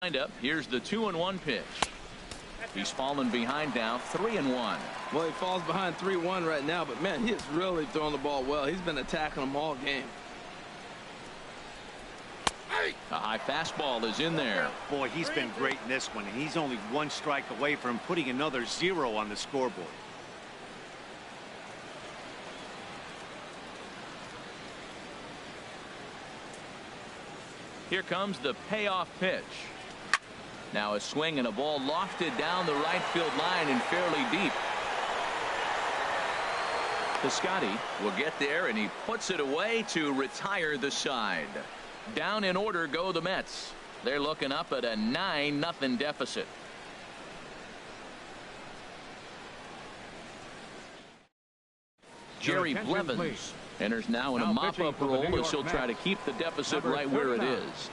Up. Here's the 2-1 pitch. He's fallen behind now, 3-1. Well, he falls behind 3-1 right now, but man, he is really throwing the ball well. He's been attacking them all game. A high fastball is in there. Boy, he's been great in this one, and he's only one strike away from putting another 0 on the scoreboard. Here comes the payoff pitch. Now a swing and a ball lofted down the right field line and fairly deep. Piscotty will get there, and he puts it away to retire the side. Down in order go the Mets. They're looking up at a 9-0 deficit. Jerry Blevins enters now in a mop-up role as he'll try to keep the deficit right where it is.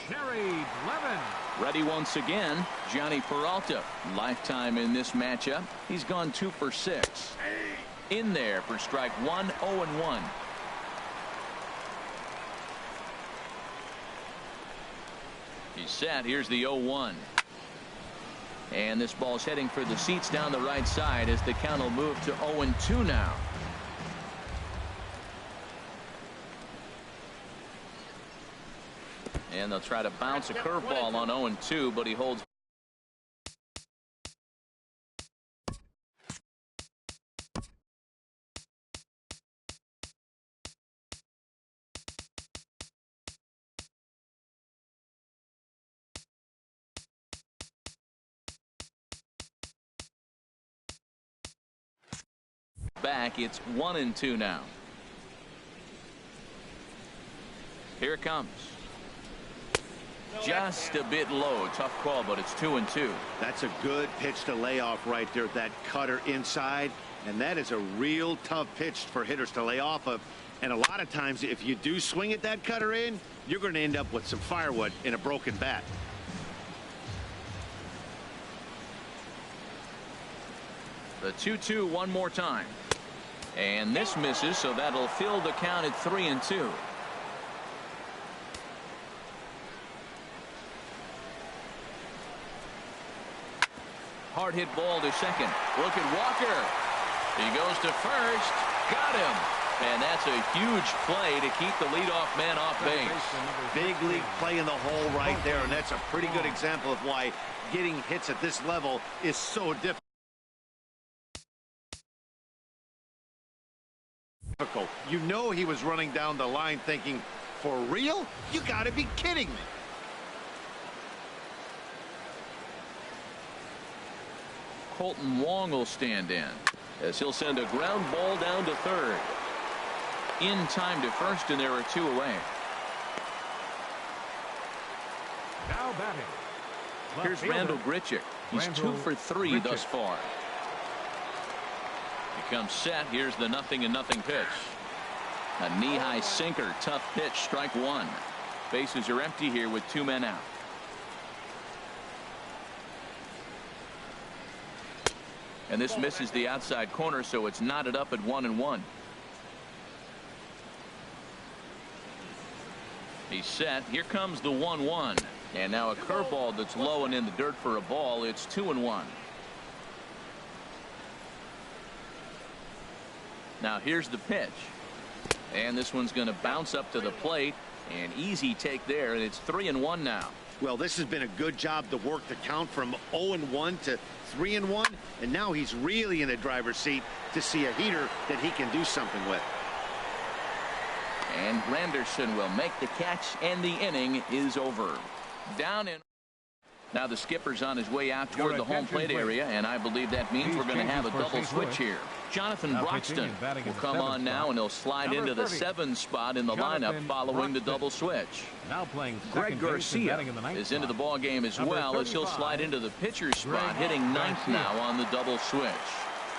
Jerry Blevins. Ready once again, Johnny Peralta. Lifetime in this matchup. He's gone 2 for 6. In there for strike 1, 0-1. He's set. Here's the 0-1. And this ball's heading for the seats down the right side as the count will move to 0-2 now. And they'll try to bounce a curveball on 0-2, but he holds. Back, it's 1-2 now. Here it comes. Just a bit low. Tough call, but it's 2-2. That's a good pitch to lay off right there. That cutter inside, and that is a real tough pitch for hitters to lay off of. And a lot of times, if you do swing at that cutter in, you're going to end up with some firewood in a broken bat. The 2-2 one more time. And this misses, so that'll fill the count at 3-2. Hard hit ball to second. Look at Walker. He goes to first. Got him. And that's a huge play to keep the leadoff man off base. Big league play in the hole right there, and that's a pretty good example of why getting hits at this level is so difficult. You know he was running down the line thinking, for real? You got to be kidding me. Colton Wong will stand in as he'll send a ground ball down to third. In time to first, and there are 2 away. Now batting. Here's Randall Grichuk. He's 2 for 3 thus far. He comes set. Here's the 0-0 pitch. A knee-high sinker. Tough pitch. Strike 1. Bases are empty here with 2 men out. And this misses the outside corner, so it's knotted up at 1-1. He's set. Here comes the 1-1. And now a curveball that's low and in the dirt for a ball. It's 2-1. Now here's the pitch. And this one's going to bounce up to the plate. An easy take there, and it's 3-1 now. Well, this has been a good job to work the count from 0-1 to 3-1, and now he's really in the driver's seat to see a heater that he can do something with. And Granderson will make the catch, and the inning is over. Down in. Now the skipper's on his way out toward the home plate area, and I believe that means we're going to have a double switch here. Jonathan Broxton will come on now, and he'll slide into the 7 spot in the lineup following the double switch. Now playing Greg Garcia is into the ball game as well, as he'll slide into the pitcher's spot, hitting 9th now on the double switch.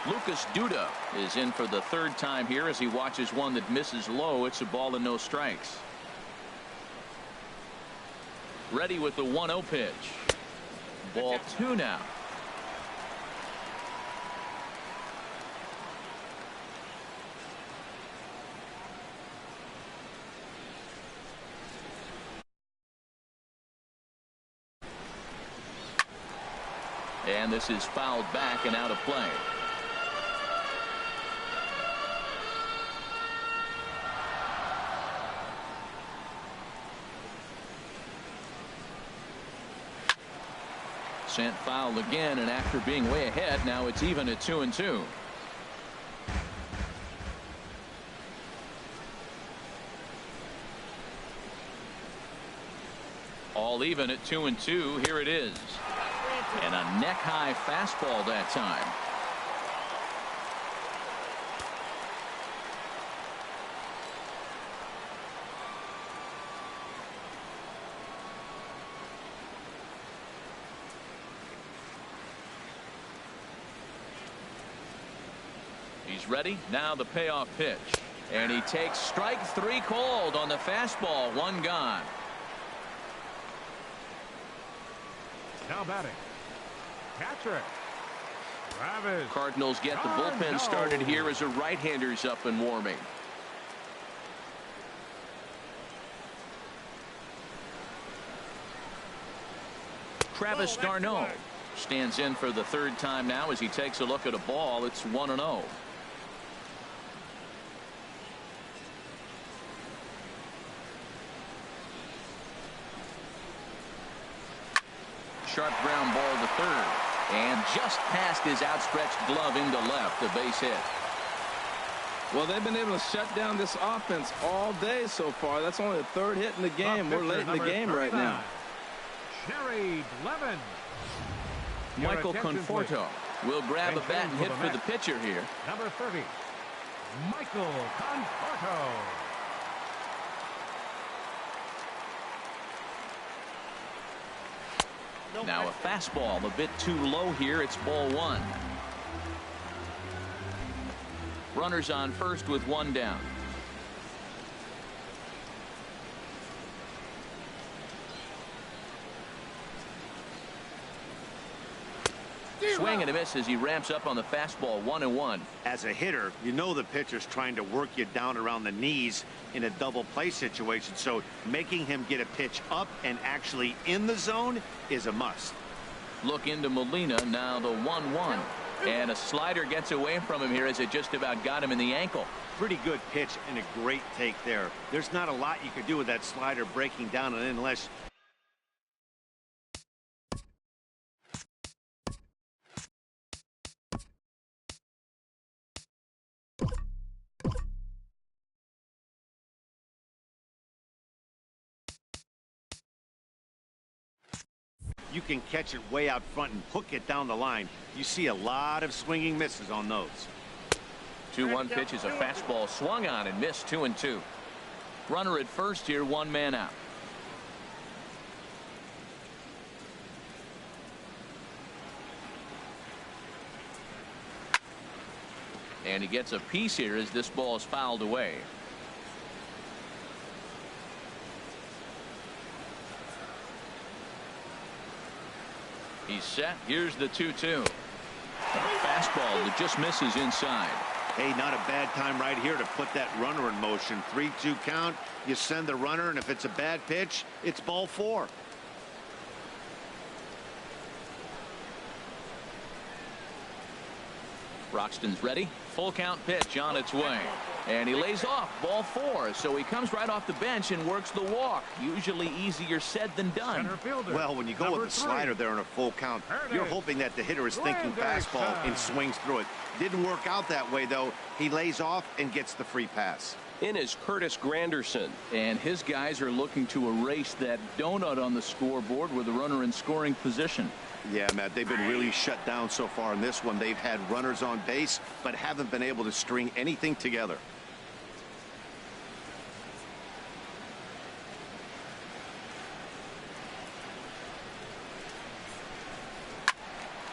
Lucas Duda is in for the 3rd time here as he watches one that misses low. It's a ball and no strikes. Ready with the 1-0 pitch. Ball 2 now. And this is fouled back and out of play. Sent foul again, and after being way ahead, now it's even at 2-2. All even at 2-2. Here it is. And a neck-high fastball that time. He's ready. Now the payoff pitch. And he takes strike 3 called on the fastball. 1 gone. Now batting. Catcher. Travis. Cardinals get the bullpen started here as a right-hander's up and warming. Travis d'Arnaud stands in for the 3rd time now as he takes a look at a ball. It's 1-0. Sharp ground ball to third, and just past his outstretched glove into left, a base hit. Well, they've been able to shut down this offense all day so far. That's only the 3rd hit in the game. We're late in the game right now. Sherry Levin. Michael Conforto will grab a bat and hit for the pitcher here. Number 30, Michael Conforto. Now a fastball a bit too low here. It's ball 1. Runners on first with 1 down. Swing and a miss as he ramps up on the fastball. 1-1. As a hitter, you know the pitcher's trying to work you down around the knees in a double play situation, so making him get a pitch up and actually in the zone is a must. Look into Molina. Now the 1-1, and a slider gets away from him here as it just about got him in the ankle. Pretty good pitch and a great take there. There's not a lot you could do with that slider breaking down, and unless you can catch it way out front and hook it down the line. You see a lot of swinging misses on those. 2-1 pitch is a fastball swung on and missed. 2-2. Runner at first here, 1 man out. And he gets a piece here as this ball is fouled away. He's set. Here's the 2-2. Fastball that just misses inside. Hey, not a bad time right here to put that runner in motion. 3-2 count. You send the runner, and if it's a bad pitch, it's ball 4. Broxton's ready. Full count pitch on its way. And he lays off. Ball 4. So he comes right off the bench and works the walk. Usually easier said than done. Well, when you go with the slider there in a full count, you're hoping that the hitter is thinking fastball and swings through it. Didn't work out that way, though. He lays off and gets the free pass. In is Curtis Granderson. And his guys are looking to erase that donut on the scoreboard with a runner in scoring position. Yeah, Matt, they've been really shut down so far in this one. They've had runners on base, but haven't been able to string anything together.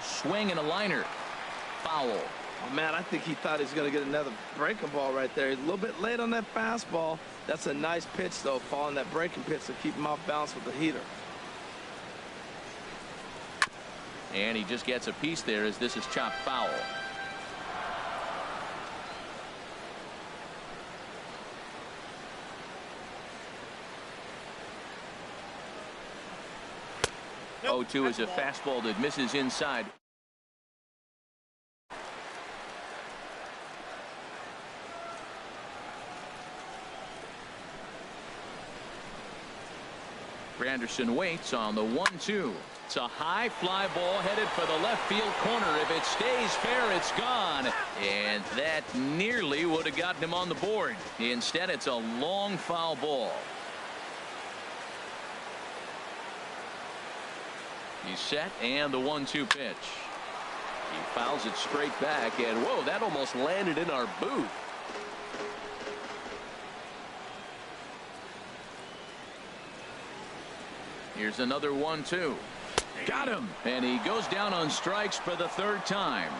Swing and a liner. Foul. Oh, man, I think he thought he was going to get another breaking ball right there. He's a little bit late on that fastball. That's a nice pitch, though, following that breaking pitch to keep him off balance with the heater. And he just gets a piece there as this is chopped foul. 0-2 is a fastball that misses inside. Granderson waits on the 1-2. It's a high fly ball headed for the left field corner. If it stays fair, it's gone. And that nearly would have gotten him on the board. Instead, it's a long foul ball. He's set, and the 1-2 pitch. He fouls it straight back, and whoa, that almost landed in our booth. Here's another 1-2. Got him. And he goes down on strikes for the third time.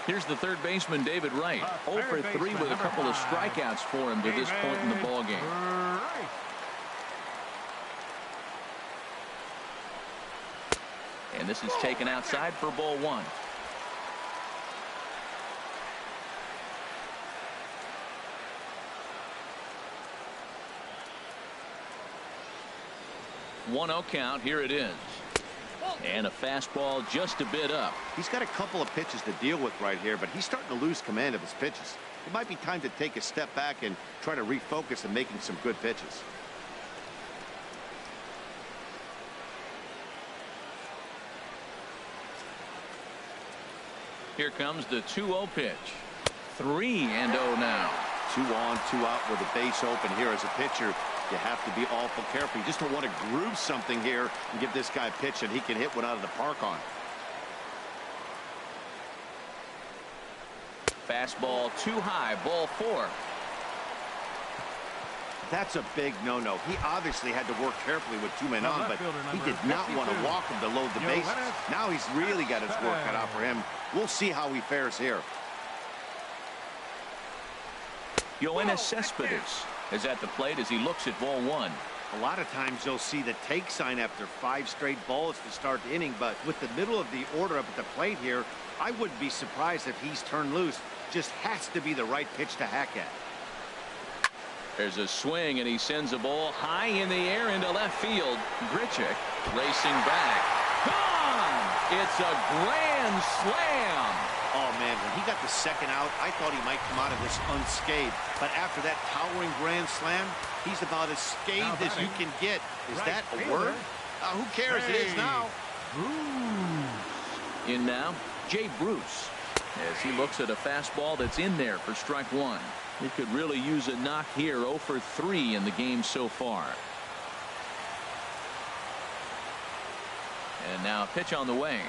Here's the third baseman, David Wright. 0 for 3 with a couple of strikeouts for him to this point in the ballgame. And this is taken outside for ball 1. One 0 count. Here it is. And a fastball just a bit up. He's got a couple of pitches to deal with right here, but he's starting to lose command of his pitches. It might be time to take a step back and try to refocus on making some good pitches. Here comes the 2-0 pitch. 3-0 now. 2 on, 2 out with a base open here as a pitcher. You have to be awful careful. You just don't want to groove something here and give this guy a pitch that he can hit one out of the park on. Fastball too high. Ball 4. That's a big no-no. He obviously had to work carefully with 2 men on, but he did not want to walk him to load the bases. Now he's really got his work cut out for him. We'll see how he fares here. Yoenis Cespedes is at the plate as he looks at ball 1. A lot of times you'll see the take sign after 5 straight balls to start the inning, but with the middle of the order up at the plate here, I wouldn't be surprised if he's turned loose. Just has to be the right pitch to hack at. There's a swing, and he sends a ball high in the air into left field. Grichuk racing back. Gone! It's a grand slam. Oh, man, when he got the second out, I thought he might come out of this unscathed. But after that towering grand slam, he's about as scathed as you can get. Is that a word? Who cares? It is now. In now, Jay Bruce, as he looks at a fastball that's in there for strike 1. He could really use a knock here. 0 for 3 in the game so far. And now a pitch on the way.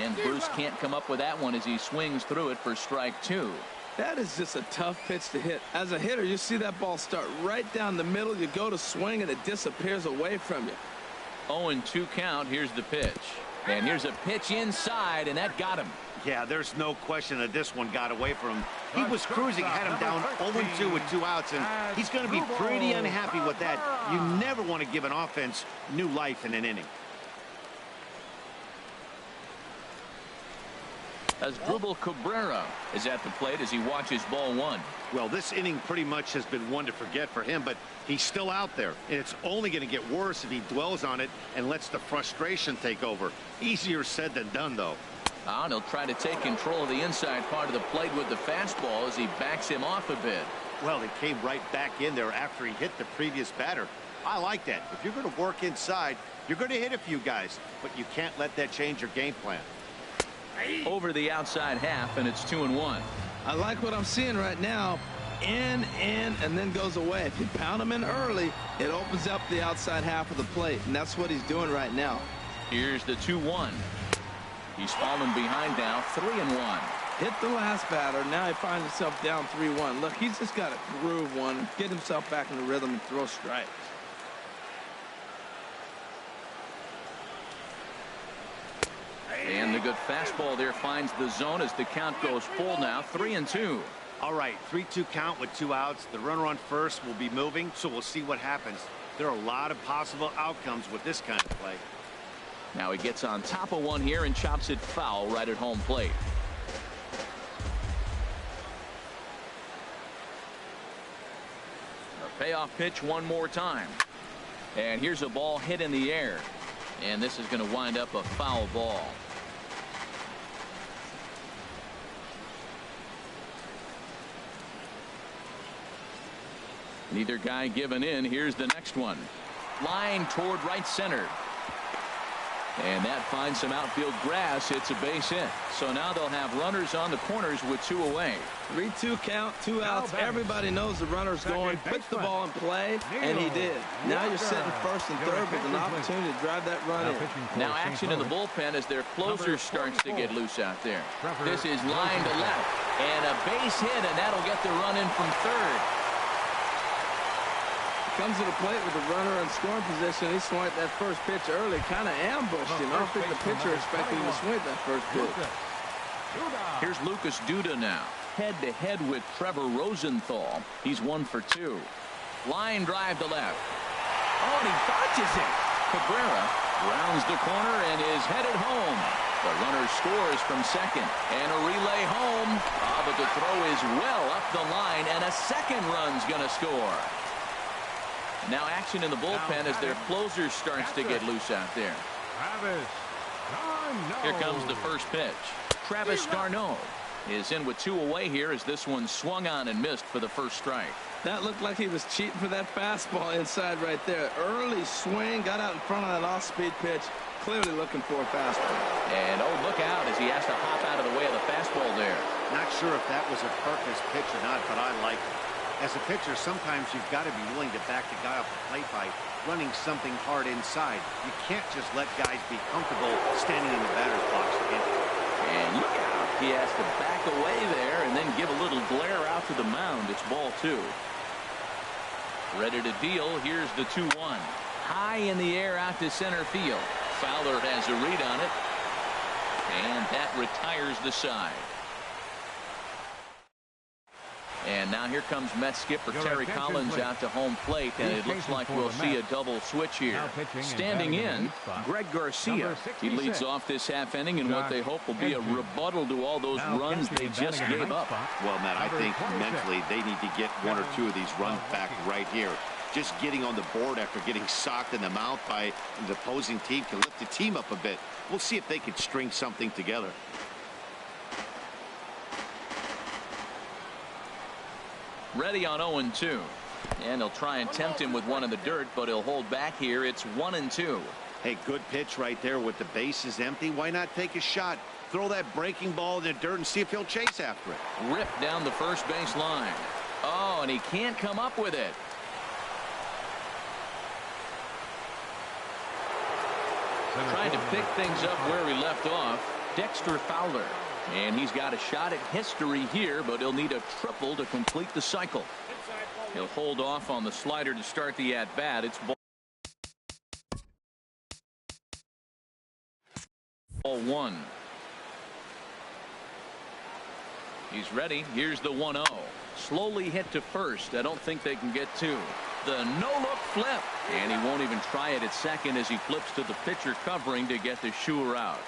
And Bruce can't come up with that one as he swings through it for strike 2. That is just a tough pitch to hit. As a hitter, you see that ball start right down the middle. You go to swing, and it disappears away from you. 0-2 count. Here's the pitch. And here's a pitch inside, and that got him. Yeah, there's no question that this one got away from him. He was cruising, had him down 0-2 with 2 outs, and he's going to be pretty unhappy with that. You never want to give an offense new life in an inning. Asdrubal Cabrera is at the plate as he watches ball 1. Well, this inning pretty much has been one to forget for him, but he's still out there, and it's only going to get worse if he dwells on it and lets the frustration take over. Easier said than done, though. And he'll try to take control of the inside part of the plate with the fastball as he backs him off a bit. Well, he came right back in there after he hit the previous batter. I like that. If you're going to work inside, you're going to hit a few guys, but you can't let that change your game plan. Over the outside half, and it's 2-1. I like what I'm seeing right now. In, and then goes away. If you pound him in early, it opens up the outside half of the plate, and that's what he's doing right now. Here's the 2-1. He's fallen behind now, 3-1. Hit the last batter. Now he finds himself down 3-1. Look, he's just got to groove one, get himself back in the rhythm, and throw strikes. And the good fastball there finds the zone as the count goes full now, 3-2. All right, 3-2 count with 2 outs. The runner on first will be moving, so we'll see what happens. There are a lot of possible outcomes with this kind of play. Now he gets on top of one here and chops it foul right at home plate. A payoff pitch one more time. And here's a ball hit in the air. And this is going to wind up a foul ball. Neither guy giving in. Here's the next one. Line toward right center. And that finds some outfield grass. It's a base hit. So now they'll have runners on the corners with 2 away. 3-2 count, 2 outs. Everybody knows the runner's going. Put the ball in play, and he did. Now you're sitting first and third with an opportunity to drive that run in. Now action in the bullpen as their closer starts to get loose out there. This is line to left. And a base hit, and that'll get the run in from third. Comes to the plate with the runner in scoring position. He swung at that first pitch early, kind of ambushed him. I don't think the pitcher expected him to swing at that first pitch. Here's Lucas Duda now, head-to-head with Trevor Rosenthal. He's 1 for 2. Line drive to left. Oh, and he dodges it. Cabrera rounds the corner and is headed home. The runner scores from second, and a relay home. Oh, but the throw is well up the line, and a second run's going to score. Now action in the bullpen as their closer starts to get loose out there. Here comes the first pitch. Travis d'Arnaud is in with 2 away here as this one swung on and missed for the first strike. That looked like he was cheating for that fastball inside right there. Early swing, got out in front of that off-speed pitch. Clearly looking for a fastball. And oh, look out as he has to hop out of the way of the fastball there. Not sure if that was a purpose pitch or not, but I like it. As a pitcher, sometimes you've got to be willing to back the guy off the plate by running something hard inside. You can't just let guys be comfortable standing in the batter's box. And look out. He has to back away there and then give a little glare out to the mound. It's ball 2. Ready to deal. Here's the 2-1. High in the air out to center field. Fowler has a read on it. And that retires the side. And now here comes Mets skipper Terry Collins out to home plate, and it looks like we'll see a double switch here. Standing in, Greg Garcia. He leads off this half inning in what they hope will be a rebuttal to all those runs they just gave up. Well, Matt, I think mentally they need to get 1 or 2 of these runs back right here. Just getting on the board after getting socked in the mouth by the opposing team can lift the team up a bit. We'll see if they can string something together. Ready on 0-2. And they'll try and tempt him with one in the dirt, but he'll hold back here. It's 1-2. Hey, good pitch right there with the bases empty. Why not take a shot? Throw that breaking ball in the dirt and see if he'll chase after it. Ripped down the first base line. Oh, and he can't come up with it. Trying to pick things up where he left off. Dexter Fowler. And he's got a shot at history here, but he'll need a triple to complete the cycle. He'll hold off on the slider to start the at-bat. It's ball 1. He's ready. Here's the 1-0. Slowly hit to first. I don't think they can get 2. The no-look flip. And he won't even try it at second as he flips to the pitcher covering to get the shooter out.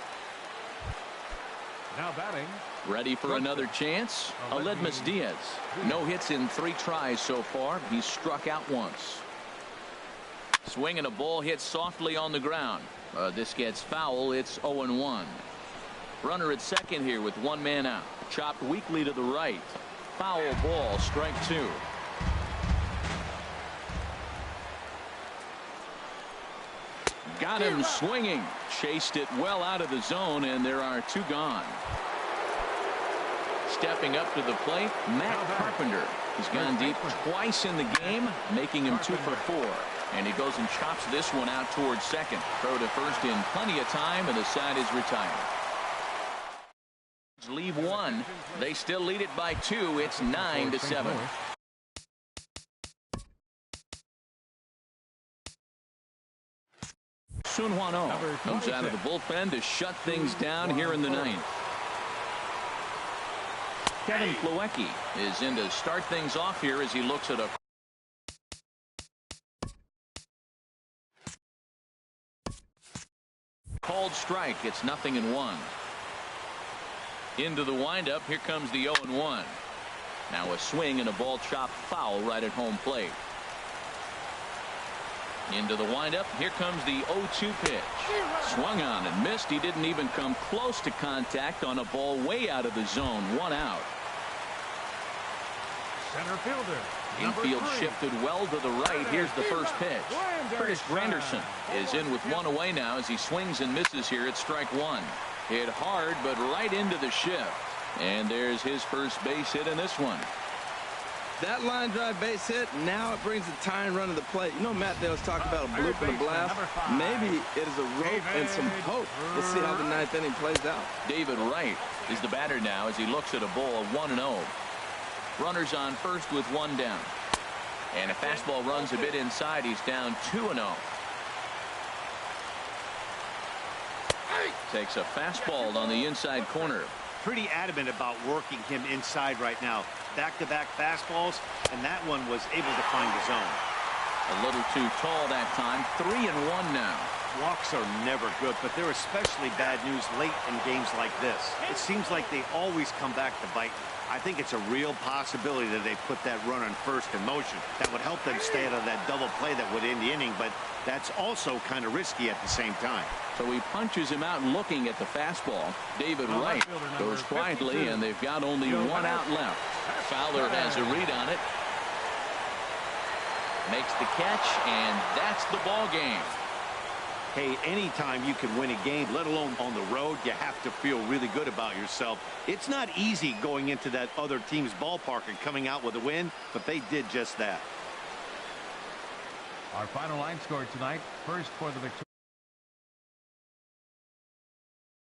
Now batting. Ready for another chance. Aledmus Diaz. No hits in 3 tries so far. He's struck out once. Swinging a ball hit softly on the ground. This gets foul. It's 0-1. Runner at second here with 1 man out. Chopped weakly to the right. Foul ball. Strike 2. Got him swinging. Chased it well out of the zone, and there are 2 gone. Stepping up to the plate, Matt Carpenter. He's gone deep twice in the game, making him 2 for 4. And he goes and chops this one out towards second. Throw to first in plenty of time, and the side is retired. Leave 1. They still lead it by 2. It's 9-7. Sun Hwan-Oh comes out of the bullpen to shut things down here in the 9th. Kevin Plawecki is in to start things off here as he looks at a called strike. It's 0-1. Into the windup. Here comes the 0-1. Now a swing and a ball chopped foul right at home plate. Into the windup. Here comes the 0-2 pitch. Swung on and missed. He didn't even come close to contact on a ball way out of the zone. 1 out. Center fielder. Infield shifted well to the right. Here's the first pitch. Curtis Granderson is in with 1 away now as he swings and misses here at strike 1. Hit hard, but right into the shift. And there's his first base hit in this one. That line drive base hit, now it brings the tying run to the plate. You know, Matt Dale's talking about a bloop and a blast. Maybe it is a rope and some hope. We'll see how the 9th inning plays out. David Wright is the batter now as he looks at a ball of 1-0. Runners on first with 1 down. And a fastball runs a bit inside. He's down 2-0. Takes a fastball on the inside corner. Pretty adamant about working him inside right now. Back-to-back fastballs, and that one was able to find the zone. A little too tall that time. 3-1 now. Walks are never good, but they're especially bad news late in games like this. It seems like they always come back to bite. I think it's a real possibility that they put that run on first in motion. That would help them stay out of that double play that would end the inning, but that's also kind of risky at the same time. So he punches him out looking at the fastball. David Wright goes quietly, and they've got only 1 out left. Fowler has a read on it. Makes the catch, and that's the ball game. Hey, anytime you can win a game, let alone on the road, you have to feel really good about yourself. It's not easy going into that other team's ballpark and coming out with a win, but they did just that. Our final line score tonight. First for the victory.